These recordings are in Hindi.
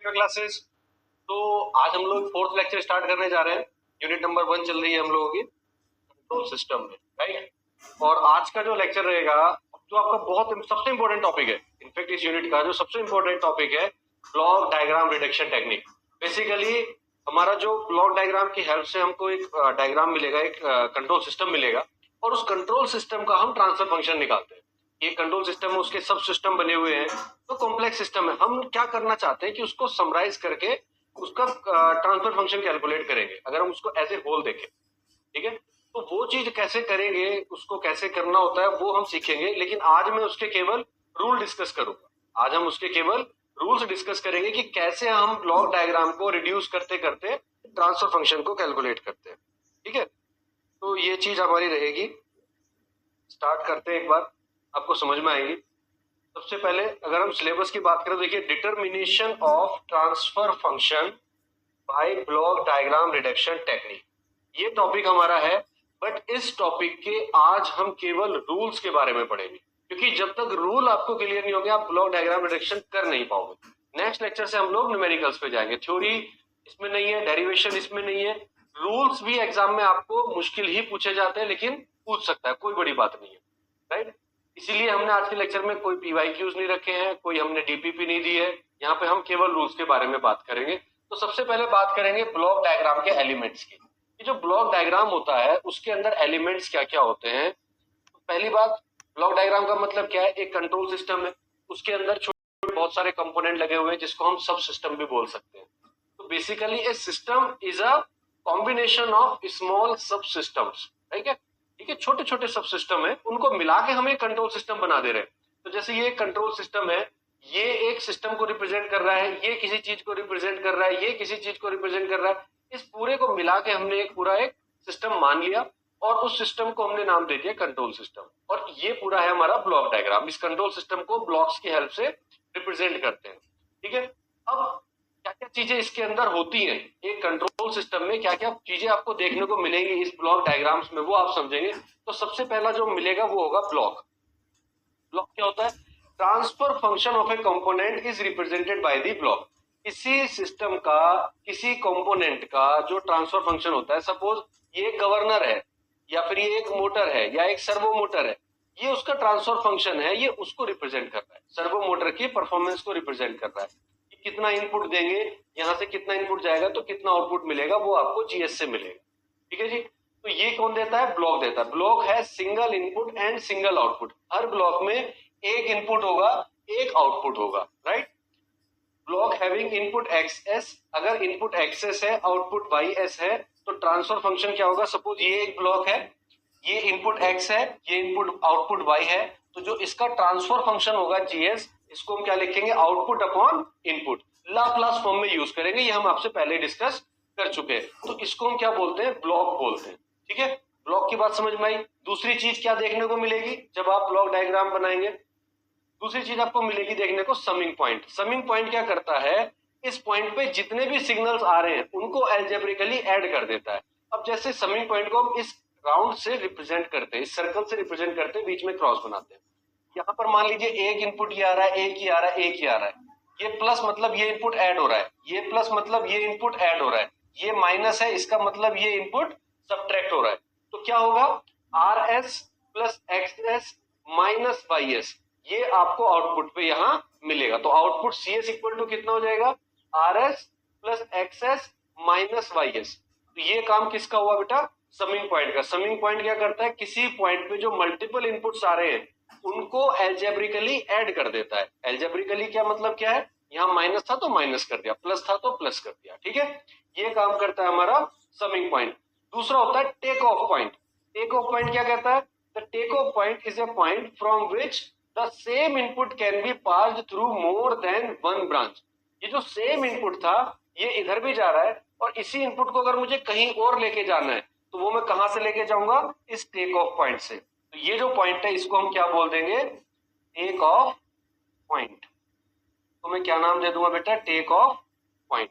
क्लासेस। तो आज हम लोग फोर्थ लेक्चर स्टार्ट करने जा रहे हैं। यूनिट नंबर 1 चल रही है हम लोगों की कंट्रोल सिस्टम में, राइट। और आज का जो लेक्चर रहेगा जो आपका बहुत सबसे इंपॉर्टेंट टॉपिक है, इनफैक्ट इस यूनिट का जो सबसे इंपॉर्टेंट टॉपिक है block diagram reduction technique. Basically हमारा जो ब्लॉक डायग्राम की हेल्प से हमको एक डायग्राम मिलेगा, एक कंट्रोल सिस्टम मिलेगा, और उस कंट्रोल सिस्टम का हम ट्रांसफर फंक्शन निकालते हैं। ये कंट्रोल सिस्टम में उसके सब सिस्टम बने हुए हैं, तो कॉम्प्लेक्स सिस्टम है। हम क्या करना चाहते हैं कि उसको समराइज करके उसका ट्रांसफर फंक्शन कैलकुलेट करेंगे, अगर हम उसको एज ए होल देखें, ठीक है। तो वो चीज कैसे करेंगे, उसको कैसे करना होता है वो हम सीखेंगे, लेकिन आज मैं उसके केवल रूल डिस्कस करूंगा। आज हम उसके केवल रूल्स डिस्कस करेंगे कि कैसे हम ब्लॉक डायग्राम को रिड्यूस करते करते ट्रांसफर फंक्शन को कैलकुलेट करते हैं, ठीक है। तो ये चीज हमारी रहेगी। स्टार्ट करते हैं, एक बार आपको समझ में आएगी। सबसे पहले अगर हम सिलेबस की बात करें, देखिए determination of transfer function by block diagram reduction technique, ये टॉपिक हमारा है। बट इस टॉपिक के आज हम केवल रूल्स के बारे में पढ़ेंगे, क्योंकि जब तक रूल आपको क्लियर नहीं होंगे आप ब्लॉक डायग्राम रिडक्शन कर नहीं पाओगे। नेक्स्ट लेक्चर से हम लोग न्यूमेरिकल्स पे जाएंगे। थ्योरी इसमें नहीं है, डेरिवेशन इसमें नहीं है। रूल्स भी एग्जाम में आपको मुश्किल ही पूछे जाते हैं, लेकिन पूछ सकता है, कोई बड़ी बात नहीं है, राइट। इसीलिए हमने आज के लेक्चर में कोई पीवाईक्यूज नहीं रखे हैं, कोई हमने डीपीपी नहीं दी है। यहाँ पे हम केवल रूल्स के बारे में बात करेंगे। तो सबसे पहले बात करेंगे ब्लॉक डायग्राम के एलिमेंट्स की। ये जो ब्लॉक डायग्राम होता है उसके अंदर एलिमेंट्स क्या क्या होते हैं। तो पहली बात, ब्लॉक डायग्राम का मतलब क्या है, एक कंट्रोल सिस्टम है, उसके अंदर छोटे बहुत सारे कंपोनेंट लगे हुए हैं जिसको हम सब सिस्टम भी बोल सकते हैं। तो basically A system is a combination of small सब सिस्टम्स, ठीक है। ठीक है, छोटे छोटे सब सिस्टम है, उनको मिला के हम एक कंट्रोल सिस्टम बना दे रहे हैं। तो जैसे ये कंट्रोल सिस्टम है, ये एक सिस्टम को रिप्रेजेंट कर रहा है, ये किसी चीज को रिप्रेजेंट कर रहा है, ये किसी चीज को रिप्रेजेंट कर रहा है। इस पूरे को मिला के हमने एक पूरा एक सिस्टम मान लिया, और उस सिस्टम को हमने नाम दे दिया कंट्रोल सिस्टम। और ये पूरा है हमारा ब्लॉक डायग्राम। इस कंट्रोल सिस्टम को ब्लॉक्स की हेल्प से रिप्रेजेंट करते हैं, ठीक है। अब क्या क्या चीजें इसके अंदर होती हैं, एक कंट्रोल सिस्टम में क्या क्या चीजें आपको देखने को मिलेंगी इस ब्लॉक डायग्राम्स में, वो आप समझेंगे। तो सबसे पहला जो मिलेगा वो होगा ब्लॉक। ब्लॉक क्या होता है? Transfer function of A component is represented by the block. किसी सिस्टम का, किसी कंपोनेंट का जो ट्रांसफर फंक्शन होता है, सपोज ये एक गवर्नर है, या फिर ये एक मोटर है, या एक सर्वो मोटर है, ये उसका ट्रांसफर फंक्शन है, ये उसको रिप्रेजेंट कर रहा है। सर्वो मोटर की परफॉर्मेंस को रिप्रेजेंट कर रहा है। कितना इनपुट देंगे, यहां से कितना इनपुट जाएगा तो कितना आउटपुट मिलेगा, वो आपको जीएस से मिलेगा, ठीक है जी। तो ये कौन देता है? ब्लॉक देता है। ब्लॉक है single input and single output. Her block में एक इनपुट होगा, एक आउटपुट होगा, right. Block having input x S, अगर इनपुट एक्स एस है, आउटपुट वाई एस है, तो ट्रांसफर फंक्शन क्या होगा? सपोज ये एक ब्लॉक है, ये इनपुट एक्स है, ये इनपुट आउटपुट वाई है, तो जो इसका ट्रांसफर फंक्शन होगा जीएस, इसको हम क्या लिखेंगे? Output upon input. Laplace form में यूज करेंगे, ये हम आपसे पहले डिस्कस कर चुके हैं। तो इसको हम क्या बोलते हैं? ब्लॉक बोलते हैं, ठीक है। ब्लॉक की बात समझ में आई। दूसरी चीज क्या देखने को मिलेगी जब आप ब्लॉक डायग्राम बनाएंगे? दूसरी चीज आपको मिलेगी देखने को समिंग पॉइंट। समिंग पॉइंट क्या करता है? इस पॉइंट पे जितने भी सिग्नल्स आ रहे हैं उनको अलजेब्रिकली ऐड कर देता है। अब जैसे समिंग पॉइंट को हम इस राउंड से रिप्रेजेंट करते हैं, इस सर्कल से रिप्रेजेंट करते हैं, बीच में क्रॉस बनाते हैं। यहाँ पर मान लीजिए एक इनपुट ये आ रहा है, एक ही आ रहा है, एक ही आ रहा है। ये प्लस मतलब ये इनपुट ऐड हो रहा है, ये प्लस मतलब ये इनपुट ऐड हो रहा है, ये माइनस है, इसका मतलब ये इनपुट सब्ट्रैक्ट हो रहा है। तो क्या होगा? R S plus X S minus Y S, ये आपको आउटपुट पे यहां मिलेगा। तो output C S equal to कितना हो जाएगा? R S plus X S minus Y S. तो ये काम किसका हुआ बेटा? समिंग पॉइंट का। समिंग पॉइंट क्या करता है? किसी पॉइंट पे जो मल्टीपल इनपुट्स आ रहे हैं उनको एल्जेब्रिकली ऐड कर देता है। एल्जेब्रिकली क्या मतलब क्या है? यहाँ माइनस था तो माइनस कर दिया, प्लस था तो प्लस कर दिया, ठीक है। ये काम करता है हमारा समिंग पॉइंट। दूसरा होता है take off point. Take off point क्या कहता है? The take off point is a point from which the same input can be passed through more than one branch. ये जो सेम इनपुट था ये इधर भी जा रहा है, और इसी इनपुट को अगर मुझे कहीं और लेके जाना है तो वो मैं कहां से लेके जाऊंगा? इस टेक ऑफ पॉइंट से। तो ये जो पॉइंट है इसको हम क्या बोल देंगे? Take off point. तो मैं क्या नाम दे दूंगा बेटा? टेक ऑफ पॉइंट,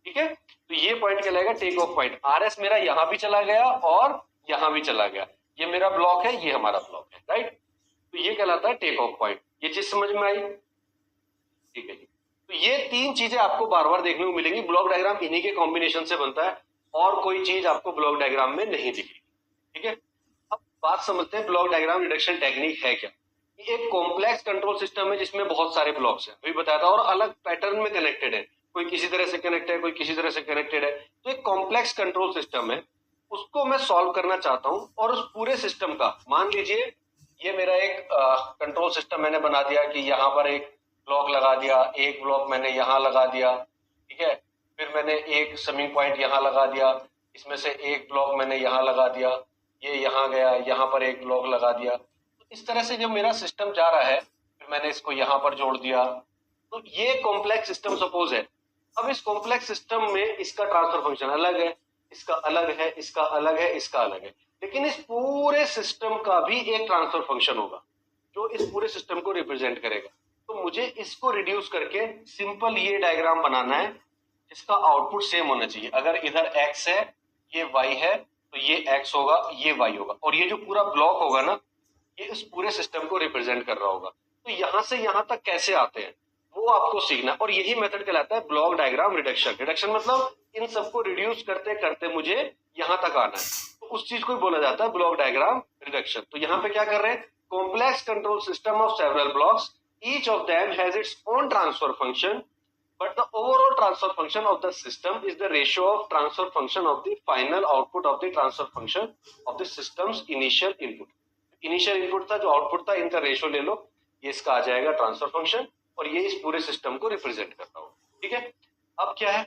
ठीक है। तो ये पॉइंट कहलाएगा take off point. R S मेरा यहां भी चला गया और यहां भी चला गया, ये मेरा ब्लॉक है, ये हमारा ब्लॉक है, राइट। तो ये कहलाता है टेक ऑफ पॉइंट। ये चीज समझ में आई? ठीक है जी। तो ये तीन चीजें आपको बार बार देखने को मिलेंगी। ब्लॉक डायग्राम इन्हीं के कॉम्बिनेशन से बनता है और कोई चीज आपको ब्लॉक डायग्राम में नहीं दिखेगी। ठीक है, अब बात समझते हैं ब्लॉक डायग्राम रिडक्शन टेक्निक है क्या। ये एक कॉम्प्लेक्स कंट्रोल सिस्टम है जिसमें बहुत सारे ब्लॉक्स हैं, अभी बताया था, और अलग पैटर्न में कनेक्टेड है, कोई किसी तरह से कनेक्टेड है, कोई किसी तरह से कनेक्टेड है। तो एक कॉम्प्लेक्स कंट्रोल सिस्टम है, उसको मैं सॉल्व करना चाहता हूं। और उस पूरे सिस्टम का, मान लीजिए ये मेरा एक कंट्रोल सिस्टम मैंने बना दिया कि यहाँ पर एक ब्लॉक लगा दिया, एक ब्लॉक मैंने यहाँ लगा दिया, ठीक है, फिर मैंने एक समिंग पॉइंट यहाँ लगा दिया, इसमें से एक ब्लॉक मैंने यहाँ लगा दिया, ये यहाँ गया, यहाँ पर एक ब्लॉक लगा दिया। तो इस तरह से जब मेरा सिस्टम जा रहा है, फिर मैंने इसको यहाँ पर जोड़ दिया। तो ये कॉम्प्लेक्स सिस्टम सपोज है। अब इस कॉम्प्लेक्स सिस्टम में इसका ट्रांसफर फंक्शन अलग है, इसका अलग है, इसका अलग है, इसका अलग है, लेकिन इस पूरे सिस्टम का भी एक ट्रांसफर फंक्शन होगा जो इस पूरे सिस्टम को रिप्रेजेंट करेगा। तो मुझे इसको रिड्यूस करके सिंपल ये डायग्राम बनाना है जिसका आउटपुट सेम होना चाहिए। अगर इधर x है, ये y है, तो ये x होगा, ये y होगा, और ये जो पूरा ब्लॉक होगा ना, ये इस पूरे सिस्टम को रिप्रेजेंट कर रहा होगा। तो यहां से यहां तक कैसे आते हैं वो आपको सीखना, और यही मेथड कहलाता है ब्लॉक डायग्राम रिडक्शन। रिडक्शन मतलब इन सबको रिड्यूस करते करते मुझे यहां तक आना है, तो उस चीज को बोला जाता है ब्लॉक डायग्राम रिडक्शन। तो यहाँ पे क्या कर रहे हैं, complex control system of several blocks, each of them has its own transfer function, but the overall transfer function of the system is the ratio of transfer function of the final output of the transfer function of the system's initial input. Initial input था, जो आउटपुट था, इनका रेशियो ले लो, ये इसका आ जाएगा ट्रांसफर फंक्शन, और ये इस पूरे सिस्टम को रिप्रेजेंट करता हूँ। ठीक है, अब क्या है,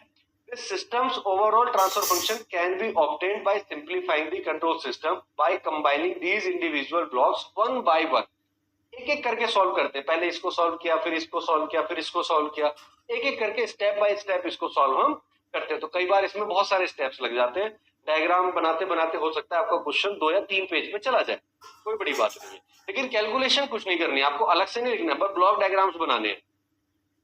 this system's overall transfer function can be obtained by simplifying the control system by combining these individual blocks one by one. एक एक करके सॉल्व करते हैं, पहले इसको सॉल्व किया, फिर इसको सॉल्व किया, फिर इसको सॉल्व किया, एक एक करके स्टेप बाय स्टेप इसको सॉल्व हम करते हैं। तो कई बार इसमें बहुत सारे स्टेप्स लग जाते हैं, डायग्राम बनाते बनाते हो सकता है आपका क्वेश्चन 2 या 3 पेज में चला जाए, कोई बड़ी बात नहीं है, लेकिन कैलकुलेशन कुछ नहीं करनी है आपको, अलग से नहीं लिखना, बस ब्लॉक डायग्राम्स बनाने हैं।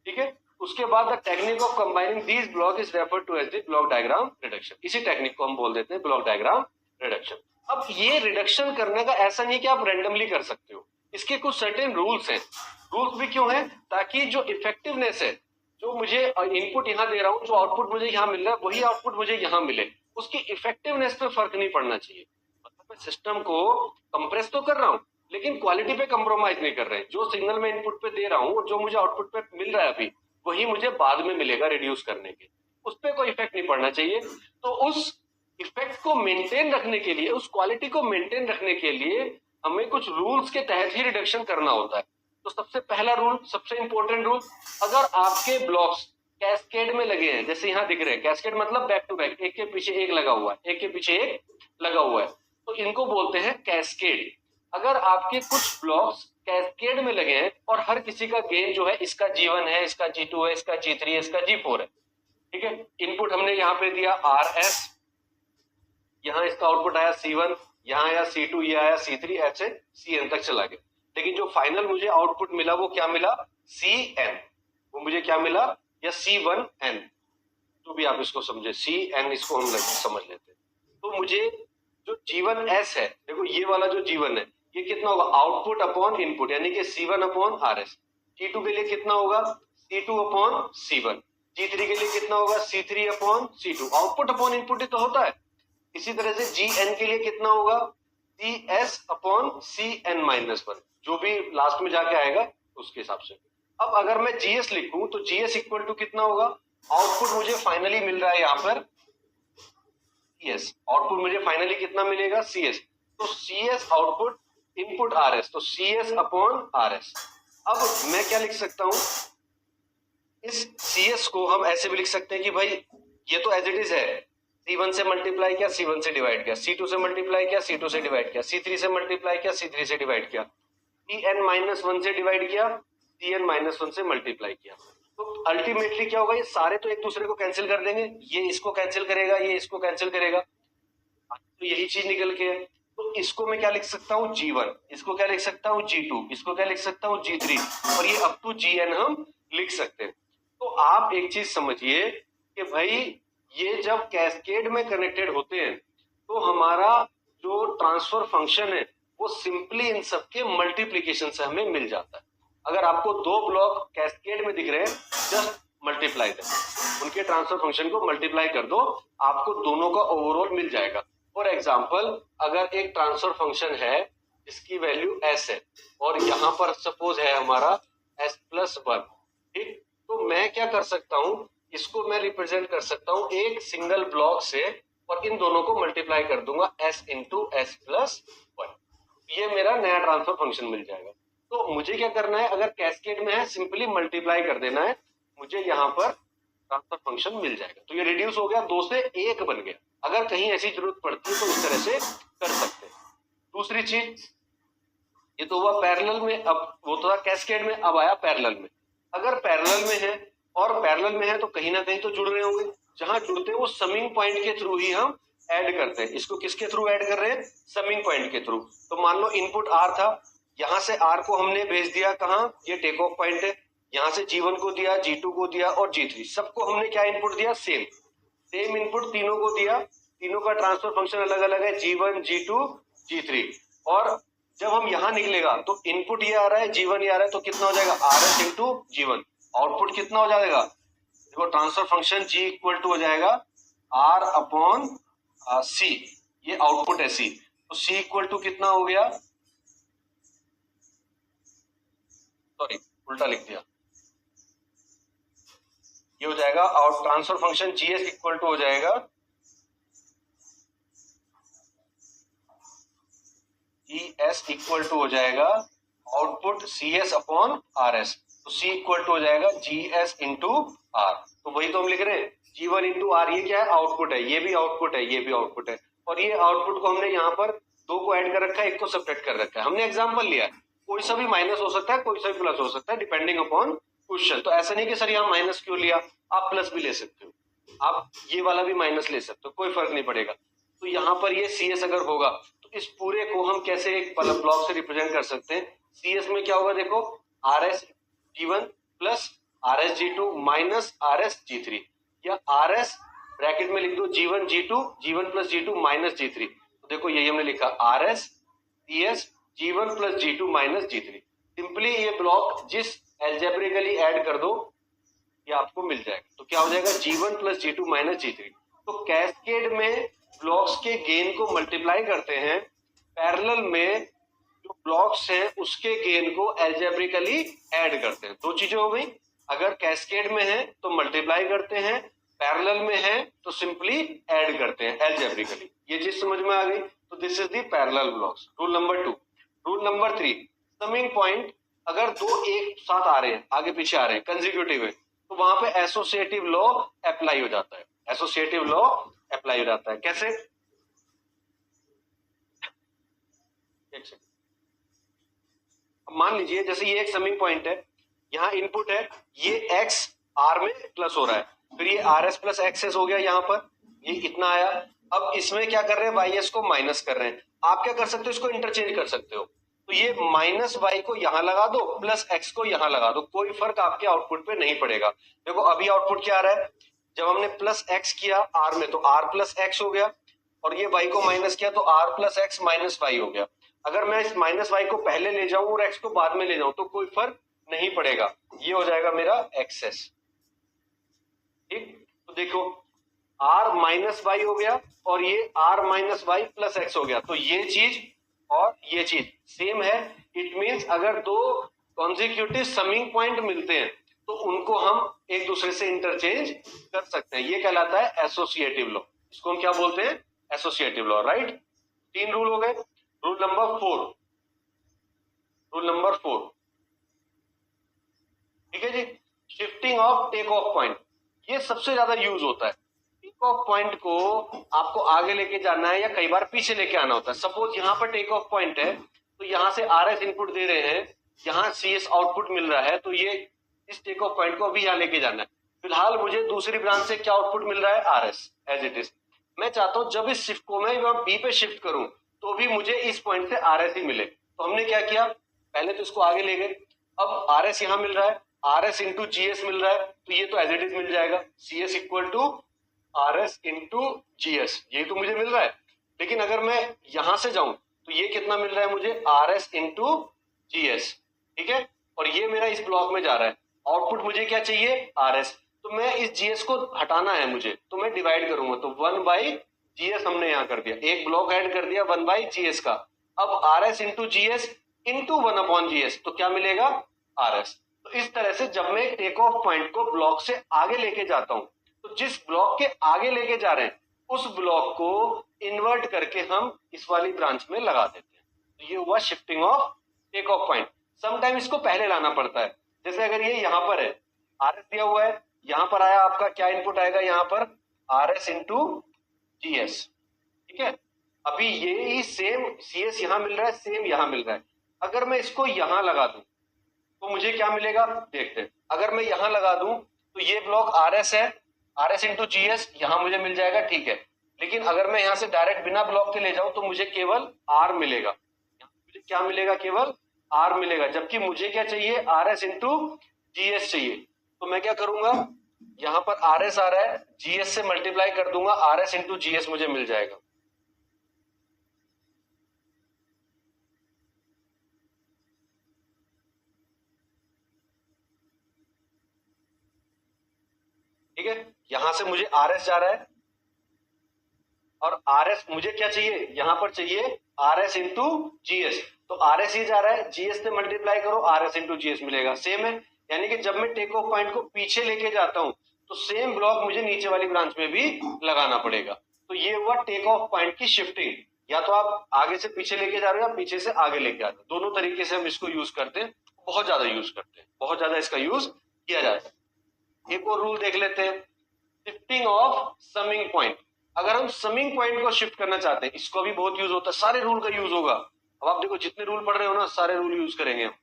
ठीक है, उसके बाद the technique of combining these block is referred to as the block diagram reduction. इसी टेक्निक को हम बोल देते हैं ब्लॉक डायग्राम रिडक्शन। अब ये रिडक्शन करने का ऐसा नहीं कि आप रैंडमली कर सकते हो, इसके कुछ सर्टेन रूल्स हैं। रूल्स भी क्यों है, ताकि जो इफेक्टिवनेस है, जो मुझे इनपुट यहाँ दे रहा हूँ, जो आउटपुट मुझे यहाँ मिल रहा है, वही आउटपुट मुझे यहाँ मिले, उसकी इफेक्टिवनेस पे फर्क नहीं पड़ना चाहिए। मतलब मैं सिस्टम को कंप्रेस तो कर रहा हूँ, लेकिन क्वालिटी पे कंप्रोमाइज नहीं कर रहे हैं। जो सिग्नल मैं इनपुट पे दे रहा हूँ, जो मुझे आउटपुट पे मिल रहा है अभी, वही मुझे बाद में मिलेगा रिड्यूस करने के, उस पर कोई इफेक्ट नहीं पड़ना चाहिए। तो उस इफेक्ट को मेंटेन रखने के लिए, उस क्वालिटी को मेंटेन रखने के लिए हमें कुछ रूल्स के तहत ही रिडक्शन करना होता है। तो सबसे पहला रूल, सबसे इंपॉर्टेंट रूल, अगर आपके ब्लॉक्स कैस्केड में लगे हैं, जैसे यहाँ दिख रहे हैं, कैस्केड मतलब बैक टू बैक, एक के पीछे एक लगा हुआ है, एक के पीछे एक लगा हुआ है, तो इनको बोलते हैं कैस्केड। अगर आपके कुछ ब्लॉक्स कैस्केड में लगे हैं और हर किसी का गेन जो है, इसका G1 है, इसका G2 है, इसका G3 है, इसका G4 है, ठीक है, इनपुट हमने यहाँ पे दिया RS, यहाँ इसका आउटपुट आया C1, यहाँ आया C2, ये आया C3, ऐसे Cn तक चला गया। लेकिन जो फाइनल मुझे आउटपुट मिला वो क्या मिला, Cn, वो मुझे क्या मिला, या C1n, जो भी आप इसको समझे, Cn इसको हम समझ लेते हैं। तो मुझे जो G1s है, देखो ये वाला जो G1 है, ये कितना होगा, आउटपुट अपॉन इनपुट, यानी कि C1 अपॉन RS। G2 के लिए कितना होगा, C2 अपॉन C1। G3 के लिए कितना होगा, C3 upon C2। Output upon input ही तो होता है। इसी तरह से Gn के लिए कितना होगा, CS अपॉन Cn-1, जो भी लास्ट में जाके आएगा उसके हिसाब से। अब अगर मैं GS लिखूं तो GS इक्वल टू कितना होगा, आउटपुट मुझे फाइनली मिल रहा है यहाँ पर CS, आउटपुट मुझे फाइनली कितना मिलेगा, CS, तो CS आउटपुट इनपुट RS, तो CS अपॉन RS। अब मैं क्या लिख सकता हूं, इस CS को हम ऐसे भी लिख सकते हैं कि भाई ये तो एज इट इज है, C1 से मल्टीप्लाई किया, C1 से डिवाइड किया, C2 से मल्टीप्लाई किया, C2 से डिवाइड किया, C3 से मल्टीप्लाई किया, C3 से डिवाइड किया, Cn-1 से डिवाइड किया, Cn-1 से मल्टीप्लाई किया। तो अल्टीमेटली क्या होगा, ये सारे तो एक दूसरे को कैंसिल कर देंगे, ये इसको कैंसिल करेगा, ये इसको कैंसिल करेगा, तो यही चीज निकल के है। तो इसको मैं क्या लिख सकता हूँ, G1, इसको क्या लिख सकता हूँ, G2, इसको क्या लिख सकता हूँ, G3, और ये अप टू Gn हम लिख सकते हैं। तो आप एक चीज समझिए कि भाई ये जब कैस्केड में कनेक्टेड होते हैं तो हमारा जो ट्रांसफर फंक्शन है वो सिंपली इन सबके मल्टीप्लीकेशन से हमें मिल जाता है। अगर आपको 2 ब्लॉक कैस्केड में दिख रहे हैं, जस्ट मल्टीप्लाई दें, उनके ट्रांसफर फंक्शन को मल्टीप्लाई कर दो, आपको दोनों का ओवरऑल मिल जाएगा। फॉर एग्जाम्पल अगर एक ट्रांसफर फंक्शन है जिसकी वैल्यू s है और यहाँ पर सपोज है हमारा s+1, ठीक, तो मैं क्या कर सकता हूँ, इसको मैं रिप्रेजेंट कर सकता हूँ एक सिंगल ब्लॉक से और इन दोनों को मल्टीप्लाई कर दूंगा s इंटू s+1, ये मेरा नया ट्रांसफर फंक्शन मिल जाएगा। तो मुझे क्या करना है, अगर कैस्केड में है सिंपली मल्टीप्लाई कर देना है, मुझे यहाँ पर ट्रांसफर फंक्शन मिल जाएगा। तो ये रिड्यूस हो गया, 2 से 1 बन गया। अगर कहीं ऐसी जरूरत पड़ती है तो इस तरह से कर सकते हैं। दूसरी चीज, ये तो हुआ पैरेलल में, अब वो तो था कैस्केड में, अब आया पैरेलल में। अगर पैरेलल में है और पैरेलल में है तो कहीं ना कहीं तो जुड़ रहे होंगे, जहां जुड़ते हैं वो समिंग पॉइंट के थ्रू ही हम ऐड करते हैं। इसको किसके थ्रू ऐड कर रहे हैं, समिंग पॉइंट के थ्रू। तो मान लो इनपुट r था, यहां से r को हमने भेज दिया कहां, ये टेक ऑफ पॉइंट है, यहां से G1 को दिया, G2 को दिया और G3, सबको हमने क्या इनपुट दिया, सेम इनपुट तीनों को दिया। तीनों का ट्रांसफर फंक्शन अलग अलग है, G1, G2, G3। और जब हम यहां निकलेगा तो इनपुट ये आ रहा है, G1 ये आ रहा है, तो कितना हो जाएगा RS इंटू G1। आउटपुट कितना हो जाएगा, देखो transfer function G equal to हो जाएगा R अपॉन C, ये आउटपुट है C, तो C इक्वल टू कितना हो गया, सॉरी उल्टा लिख दिया, ये हो जाएगा और transfer function GS equal to हो जाएगा GS इक्वल टू हो जाएगा आउटपुट CS अपॉन RS, तो C इक्वल टू हो जाएगा GS इंटू R। तो वही तो हम लिख रहे हैं, G1 इंटू R, ये क्या है, आउटपुट है, ये भी आउटपुट है, ये भी आउटपुट है, और ये आउटपुट को हमने यहाँ पर 2 को ऐड कर रखा है, 1 को सब्ट्रैक्ट कर रखा है। हमने एग्जांपल लिया है, कोई सा भी माइनस हो सकता है, कोई सा भी प्लस हो सकता है, डिपेंडिंग अपॉन क्वेश्चन। तो ऐसा नहीं कि सर यहाँ माइनस क्यों लिया, आप प्लस भी ले सकते हो, आप ये वाला भी माइनस ले सकते हो, कोई फर्क नहीं पड़ेगा। तो यहाँ पर ये CS अगर होगा तो इस पूरे को हम कैसे एक ब्लॉक से रिप्रेजेंट कर सकते हैं। CS में क्या होगा, देखो RS G1 plus RS G2 minus RS G3, या RS ब्रैकेट में लिख दो G1 G2, G1 plus G2 minus G3। तो देखो यही हमने लिखा RS CS G1 plus G2 minus G3। Simply ये ब्लॉक जिस एल्जेब्रिकली ऐड कर दो ये आपको मिल जाएगा। तो क्या हो जाएगा, G1 plus G2 minus G3। तो कैस्केड में ब्लॉक्स के गेन को मल्टीप्लाई करते हैं, पैरेलल में जो ब्लॉक्स हैं उसके गेन को एल्जेब्रिकली ऐड करते हैं। 2 चीजें हो गई, अगर कैस्केड में है तो मल्टीप्लाई करते हैं, पैरेलल में है तो सिंपली ऐड करते हैं एल्जेब्रिकली। ये चीज समझ में आ गई। तो this is the parallel blocks, rule number 2। Rule number 3, summing point अगर 2 एक साथ आ रहे हैं, आगे पीछे आ रहे हैं, कंसेक्यूटिव है, तो वहां पे एसोसिएटिव लॉ अप्लाई हो जाता है। एसोसिएटिव लॉ अप्लाई हो जाता है, कैसे, एक सेकंड, अब मान लीजिए जैसे ये एक समिंग पॉइंट है, यहाँ इनपुट है, ये x r में प्लस हो रहा है, फिर ये RS प्लस XS हो गया, यहाँ पर ये इतना आया। अब इसमें क्या कर रहे हैं, YS को माइनस कर रहे हैं। आप क्या कर सकते हो, इसको इंटरचेंज कर सकते हो, तो ये माइनस Y को यहाँ लगा दो, प्लस X को यहाँ लगा दो, कोई फर्क आपके आउटपुट पे नहीं पड़ेगा। देखो अभी आउटपुट क्या आ रहा है, जब हमने प्लस X किया R में तो R प्लस X हो गया, और ये Y को माइनस किया तो R plus X minus Y हो गया। अगर मैं इस माइनस Y को पहले ले जाऊं और X को बाद में ले जाऊं तो कोई फर्क नहीं पड़ेगा, ये हो जाएगा मेरा XS। ठीक, तो देखो R माइनस Y हो गया और ये R minus Y plus X हो गया, तो ये चीज और ये चीज सेम है। इट मींस अगर 2 कॉन्जिक्यूटिव समिंग पॉइंट मिलते हैं तो उनको हम एक दूसरे से इंटरचेंज कर सकते हैं, ये कहलाता है एसोसिएटिव लॉ। इसको हम क्या बोलते हैं, एसोसिएटिव लॉ, राइट। 3 रूल हो गए। रूल नंबर 4, रूल नंबर 4, ठीक है जी, shifting of take off point, ये सबसे ज्यादा यूज होता है। टेक ऑफ पॉइंट को आपको आगे लेके जाना है या कई बार पीछे लेके आना होता है। सपोज यहाँ पर टेक ऑफ पॉइंट है, तो यहाँ से RS इनपुट दे रहे हैं, यहाँ CS आउटपुट मिल रहा है, तो ये इस टेक ऑफ पॉइंट को अभी यहाँ लेके जाना है। फिलहाल मुझे दूसरी ब्रांच से क्या आउटपुट मिल रहा है, RS एज इट इज। मैं चाहता हूं जब इस शिफ्ट को मैं B पे शिफ्ट करूं तो भी मुझे इस पॉइंट से RS ही मिले। तो हमने क्या किया, पहले तो इसको आगे ले गए, अब RS यहाँ मिल रहा है, RS इंटू GS मिल रहा है, तो ये तो एज इट इज मिल जाएगा, CS equal to RS into GS, यही तो मुझे मिल रहा है। लेकिन अगर मैं यहां से जाऊं तो ये कितना मिल रहा है मुझे, RS इंटू GS, ठीक है, और ये मेरा इस ब्लॉक में जा रहा है। आउटपुट मुझे क्या चाहिए, RS। तो मैं इस जीएस को हटाना है मुझे, तो मैं डिवाइड करूंगा, तो 1/GS हमने यहाँ कर दिया, एक ब्लॉक ऐड कर दिया 1/GS का। अब RS into GS into 1/GS, तो क्या मिलेगा RS। तो इस तरह से जब मैं टेक ऑफ पॉइंट को ब्लॉक से आगे लेके जाता हूं, तो जिस ब्लॉक के आगे लेके जा रहे हैं उस ब्लॉक को इन्वर्ट करके हम इस वाली ब्रांच में लगा देते हैं। तो ये हुआ shifting of take off point. Sometime इसको पहले लाना पड़ता है, जैसे अगर ये यहाँ पर है, RS दिया हुआ है, यहाँ पर आया आपका क्या इनपुट आएगा, यहाँ पर RS इंटू GS, ठीक है। अभी ये ही सेम CS यहाँ मिल रहा है, सेम यहाँ मिल रहा है। अगर मैं इसको यहाँ लगा दूं तो मुझे क्या मिलेगा, देखते हैं। अगर मैं यहाँ लगा दूं तो ये ब्लॉक RS है, RS इंटू GS यहाँ मुझे मिल जाएगा, ठीक है। लेकिन अगर मैं यहाँ से डायरेक्ट बिना ब्लॉक के ले जाऊं तो मुझे केवल R मिलेगा, मुझे क्या मिलेगा, केवल R मिलेगा। जबकि मुझे क्या चाहिए, RS इंटू GS चाहिए। तो मैं क्या करूंगा, यहाँ पर RS आ रहा है, GS से मल्टीप्लाई कर दूंगा, RS इंटू GS मुझे मिल जाएगा। ठीक है, यहां से मुझे RS जा रहा है और RS मुझे क्या चाहिए, यहां पर चाहिए RS इंटू GS। तो RS ही जा रहा है, GS से मल्टीप्लाई करो, RS इंटू GS मिलेगा, सेम है। यानी कि जब मैं टेक ऑफ पॉइंट को पीछे लेके जाता हूं तो सेम ब्लॉक मुझे नीचे वाली ब्रांच में भी लगाना पड़ेगा। तो ये हुआ टेक ऑफ पॉइंट की शिफ्टिंग। या तो आप आगे से पीछे लेके जा रहे हो या पीछे से आगे लेके आ रहे हो, दोनों तरीके से हम इसको यूज करते हैं, बहुत ज्यादा यूज करते हैं, बहुत ज्यादा इसका यूज किया जाता है। एक और रूल देख लेते हैं, शिफ्टिंग ऑफ समिंग पॉइंट। अगर हम समिंग पॉइंट को शिफ्ट करना चाहते हैं, इसको भी बहुत यूज होता है, सारे रूल का यूज होगा। अब आप देखो जितने रूल पढ़ रहे हो ना, सारे रूल यूज करेंगे हम।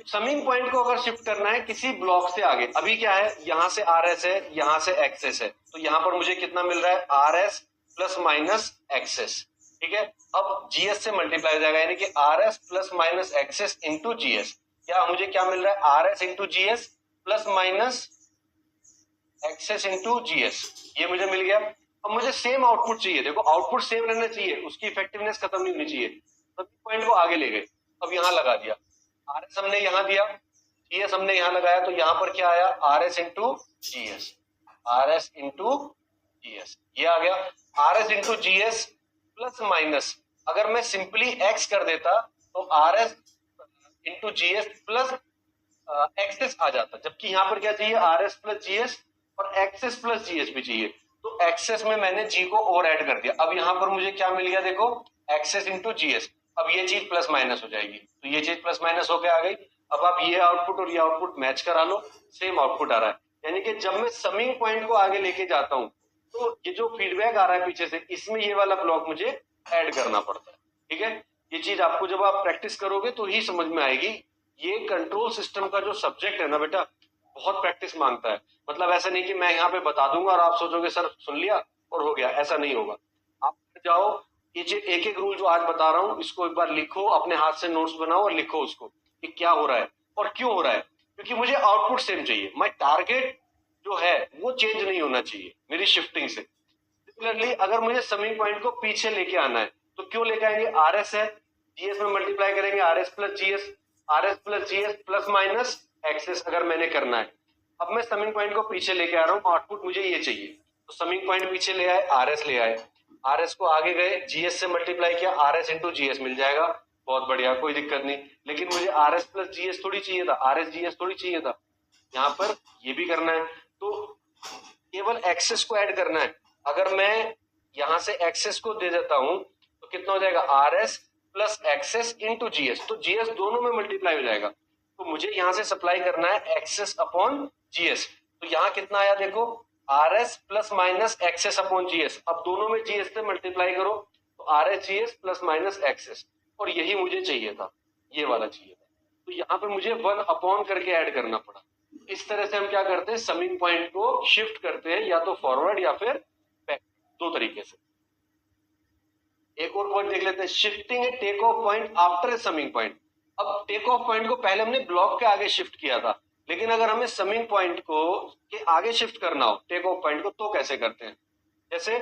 समिंग पॉइंट को अगर शिफ्ट करना है किसी ब्लॉक से आगे, अभी क्या है, यहां से RS है, यहां से XS है, तो यहां पर मुझे कितना मिल रहा है, RS प्लस माइनस XS, ठीक है। अब GS से मल्टीप्लाई हो जाएगा, यानी कि RS plus minus XS into GS। क्या मुझे क्या मिल रहा है, RS into GS plus minus XS into GS, ये मुझे मिल गया। अब मुझे सेम आउटपुट चाहिए, देखो आउटपुट सेम रहना चाहिए, उसकी इफेक्टिवनेस खत्म नहीं होनी चाहिए। सभी पॉइंट को आगे ले गए, अब यहाँ लगा दिया, RS हमने यहाँ दिया, GS हमने यहाँ लगाया, तो यहाँ पर क्या आया, RS into GS, RS into GS, ये आ गया। RS into GS plus minus, अगर मैं सिंपली X कर देता तो RS into GS plus XS आ जाता, जबकि यहाँ पर क्या चाहिए, RS प्लस GS और XS प्लस GS भी चाहिए। तो XS में मैंने G को और ऐड कर दिया। अब यहाँ पर मुझे क्या मिल गया, देखो XS इंटू GS। अब ये चीज प्लस माइनस हो जाएगी, तो ये चीज प्लस माइनस होके आ गई। अब आप ये आउटपुट और ये आउटपुट मैच करा लो, सेम आउटपुट आ रहा है। यानी कि जब मैं समिंग पॉइंट को आगे लेके जाता हूँ तो ये जो फीडबैक आ रहा है पीछे से, इसमें ये वाला ब्लॉक मुझे ऐड करना पड़ता है, ठीक है। ये चीज आपको जब आप प्रैक्टिस करोगे तो ही समझ में आएगी। ये कंट्रोल सिस्टम का जो सब्जेक्ट है ना बेटा, बहुत प्रैक्टिस मांगता है। मतलब ऐसा नहीं कि मैं यहाँ पे बता दूंगा और आप सोचोगे सर सुन लिया और हो गया, ऐसा नहीं होगा। आप जाओ, ये एक एक रूल जो आज बता रहा हूँ इसको एक बार लिखो, अपने हाथ से नोट्स बनाओ और लिखो उसको कि क्या हो रहा है और क्यों हो रहा है। क्योंकि मुझे आउटपुट सेम चाहिए, माई टारगेट जो है वो चेंज नहीं होना चाहिए मेरी शिफ्टिंग से। सिमिलरली अगर मुझे समिंग पॉइंट को पीछे लेके आना है तो क्यों लेके आएंगे, RS है, GS में मल्टीप्लाई करेंगे, RS plus GS, RS plus GS plus minus XS अगर मैंने करना है। अब मैं समिंग पॉइंट को पीछे लेके आ रहा हूँ, आउटपुट मुझे ये चाहिए, तो समिंग पॉइंट पीछे ले आए, RS ले आए, RS को आगे गए, GS से मल्टीप्लाई किया, RS इंटू GS मिल जाएगा, बहुत बढ़िया, कोई दिक्कत नहीं। लेकिन मुझे RS प्लस GS थोड़ी चाहिए था, RS GS थोड़ी चाहिए था, यहाँ पर ये भी करना है, तो केवल XS को ऐड करना है। अगर मैं यहाँ से XS को दे देता हूँ तो कितना हो जाएगा, RS plus XS into GS, तो GS दोनों में मल्टीप्लाई हो जाएगा। तो मुझे यहाँ से सप्लाई करना है XS अपॉन GS, तो यहाँ कितना आया देखो, RS plus minus XS upon GS। अब दोनों में GS से मल्टीप्लाई करो तो RS GS plus minus XS, और यही मुझे चाहिए था, ये वाला चाहिए था। तो यहाँ पे मुझे 1 अपॉन करके ऐड करना पड़ा। इस तरह से हम क्या करते हैं, समिंग पॉइंट को शिफ्ट करते हैं, या तो फॉरवर्ड या फिर बैक, दो तरीके से। एक और पॉइंट देख लेते हैं, shifting A take off point after a summing point. अब टेक ऑफ पॉइंट को पहले हमने ब्लॉक के आगे शिफ्ट किया था, लेकिन अगर हमें समिंग पॉइंट को के आगे शिफ्ट करना हो टेक ऑफ पॉइंट को, तो कैसे करते हैं। जैसे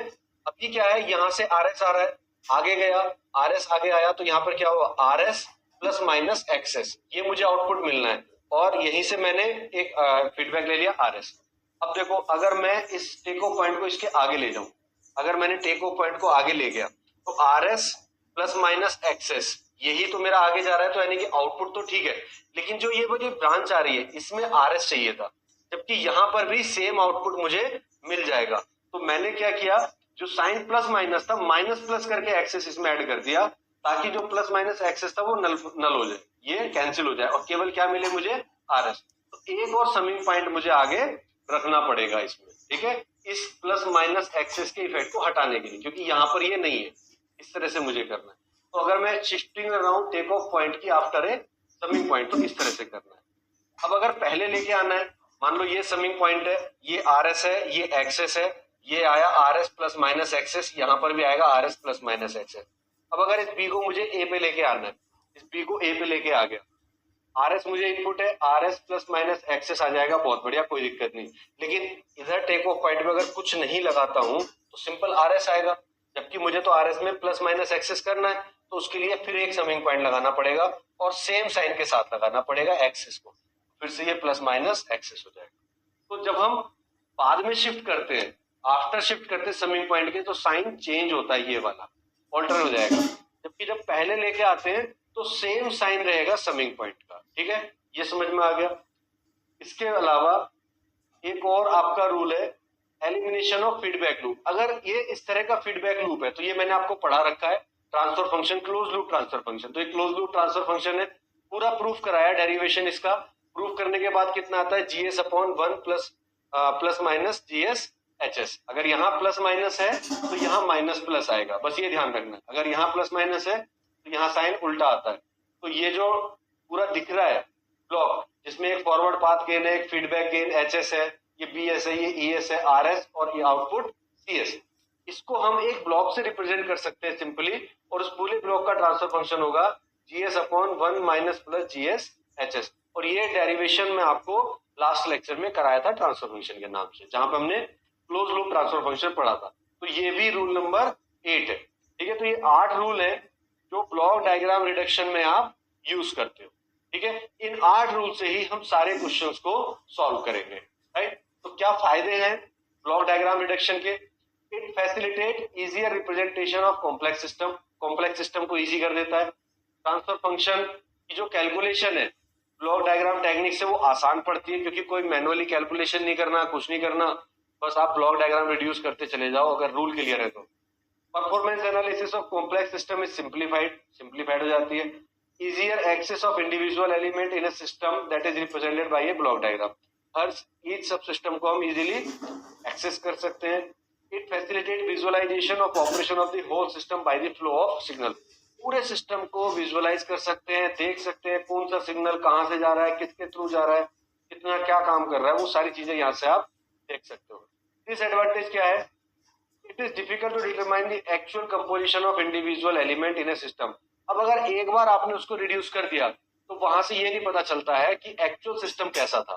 अभी क्या है, यहां से RS आ रहा है, आगे गया, RS आगे आया, तो यहाँ पर क्या हुआ, RS प्लस माइनस XS, ये मुझे आउटपुट मिलना है। और यहीं से मैंने एक फीडबैक ले लिया RS। अब देखो अगर मैं इस टेक ऑफ पॉइंट को इसके आगे ले जाऊं, अगर मैंने टेक ऑफ पॉइंट को आगे ले गया तो RS प्लस माइनस एक्सेस यही तो मेरा आगे जा रहा है, तो यानी कि आउटपुट तो ठीक है, लेकिन जो ये मुझे ब्रांच आ रही है इसमें RS चाहिए था, जबकि यहां पर भी सेम आउटपुट मुझे मिल जाएगा। तो मैंने क्या किया, जो साइन प्लस माइनस था माइनस प्लस करके एक्सेस इसमें ऐड कर दिया, ताकि जो प्लस माइनस एक्सेस था वो नल हो जाए, ये कैंसिल हो जाए और केवल क्या मिले मुझे RS। तो एक और समिंग पॉइंट मुझे आगे रखना पड़ेगा इसमें, ठीक है, इस प्लस माइनस एक्सेस के इफेक्ट को हटाने के लिए, क्योंकि यहाँ पर ये नहीं है, इस तरह से मुझे करना है। तो अगर मैं शिफ्टिंग कर रहा हूँ टेक ऑफ पॉइंट की आफ्टर ए समिंग पॉइंट, तो इस तरह से करना है। अब अगर पहले लेके आना है, मान लो ये समिंग पॉइंट है, ये RS है, ये एक्सेस है, ये आया RS प्लस माइनस एक्सेस, यहाँ पर भी आएगा RS प्लस माइनस एक्सेस। अब अगर इस B को मुझे A पे लेके आना है, इस B को A पे लेके आ गया, RS मुझे इनपुट है, RS प्लस माइनस एक्सेस आ जाएगा, बहुत बढ़िया, कोई दिक्कत नहीं। लेकिन इधर टेक ऑफ पॉइंट में अगर कुछ नहीं लगाता हूं तो सिंपल RS आएगा, जबकि मुझे तो RS में प्लस माइनस एक्सेस करना है, तो उसके लिए फिर एक समिंग पॉइंट लगाना पड़ेगा और सेम साइन के साथ लगाना पड़ेगा एक्सेस को, फिर से ये प्लस माइनस एक्सेस हो जाएगा। तो जब हम बाद में शिफ्ट करते हैं, आफ्टर शिफ्ट करते हैं समिंग पॉइंट के, तो साइन चेंज होता है, ये वाला ऑल्टर हो जाएगा, जबकि जब पहले लेके आते हैं तो सेम साइन रहेगा समिंग पॉइंट का, ठीक है, ये समझ में आ गया। इसके अलावा एक और आपका रूल है एलिमिनेशन ऑफ फीडबैक लूप। अगर ये इस तरह का फीडबैक लूप है, तो ये मैंने आपको पढ़ा रखा है, transfer function, close loop transfer function. तो ये क्लोज लूप ट्रांसफर फंक्शन है, पूरा प्रूफ कराया, डेरिवेशन इसका प्रूफ करने के बाद कितना आता है, GS upon 1 plus minus GS HS। अगर यहाँ प्लस माइनस है तो यहाँ माइनस प्लस आएगा, बस ये ध्यान रखना। अगर यहाँ प्लस माइनस है तो यहाँ साइन उल्टा आता है। तो ये जो पूरा दिख रहा है ब्लॉक, जिसमें एक फॉरवर्ड पाथ गेन है, एक फीडबैक गेन HS है, ये BS है, ये ES है, RS और ये आउटपुट CS, इसको हम एक ब्लॉक से रिप्रेजेंट कर सकते हैं सिंपली, और उस पूरे ब्लॉक का ट्रांसफर फंक्शन होगा GS upon 1 minus plus GS HS। और ये डेरिवेशन में आपको लास्ट लेक्चर में कराया था ट्रांसफर फंक्शन के नाम से, जहां पे हमने क्लोज लूप ट्रांसफर फंक्शन पढ़ा था। तो ये भी रूल नंबर 8 है, ठीक है। तो ये 8 रूल है जो ब्लॉक डायग्राम रिडक्शन में आप यूज करते हो, ठीक है। इन 8 रूल से ही हम सारे क्वेश्चंस को सॉल्व करेंगे, राइट। तो क्या फायदे हैं ब्लॉक डायग्राम रिडक्शन के? It facilitate easier representation of complex system, complex system को इजी कर देता है। ट्रांसफर फंक्शन की जो कैलकुलेशन है ब्लॉक डायग्राम टेक्निक से वो आसान पड़ती है, क्योंकि कोई मैनुअली कैलकुलेशन नहीं करना, कुछ नहीं करना, बस आप ब्लॉक डायग्राम रिड्यूस करते चले जाओ अगर रूल क्लियर है तो। Performance analysis of complex system is simplified हो जाती है। Easier access of individual element in a system that is represented by a block diagram. हर ईच सब सिस्टम को हम इजीली एक्सेस कर सकते हैं। It facilitate visualization of operation of the whole system by the flow of signal. पूरे सिस्टम को विजुअलाइज कर सकते हैं, देख सकते हैं कौन सा सिग्नल कहाँ से जा रहा है, किसके थ्रू जा रहा है, कितना क्या काम कर रहा है, वो सारी चीजें यहाँ से आप देख सकते हो। डिसएडवांटेज क्या है? It is difficult to determine the actual composition of individual element in a system. अब अगर एक बार आपने उसको रिड्यूस कर दिया तो वहां से ये नहीं पता चलता है कि एक्चुअल सिस्टम कैसा था,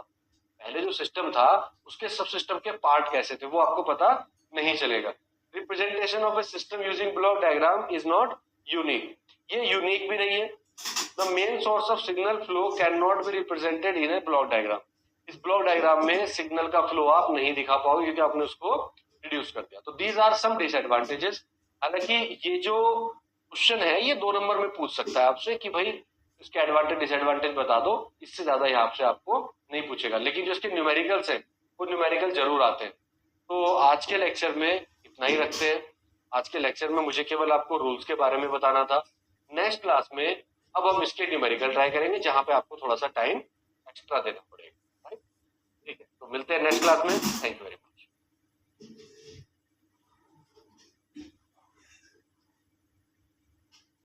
पहले जो सिस्टम था उसके सब सिस्टम के पार्ट कैसे थे वो आपको पता नहीं चलेगा। Representation of A system using block diagram is not unique, ये यूनिक भी नहीं है। The main source of signal flow can not be represented in A block diagram. इस ब्लॉक डायग्राम में सिग्नल का फ्लो आप नहीं दिखा पाओगे क्योंकि आपने उसको रिड्यूस कर दिया। तो दीज आर सम डिसएडवांटेजेस। हालांकि ये जो क्वेश्चन है ये 2 नंबर में पूछ सकता है आपसे कि भाई इसके एडवांटेज डिसएडवांटेज बता दो, इससे ज्यादा यहाँ से आपको नहीं पूछेगा। लेकिन जो इसके न्यूमेरिकल्स है वो न्यूमेरिकल जरूर आते हैं। तो आज के लेक्चर में इतना ही रखते हैं। आज के लेक्चर में मुझे केवल आपको रूल्स के बारे में बताना था। नेक्स्ट क्लास में अब हम इसके न्यूमेरिकल ट्राई करेंगे, जहां पे आपको थोड़ा सा टाइम एक्स्ट्रा देना पड़ेगा। ठीक है, तो मिलते हैं नेक्स्ट क्लास में। Thank you very much.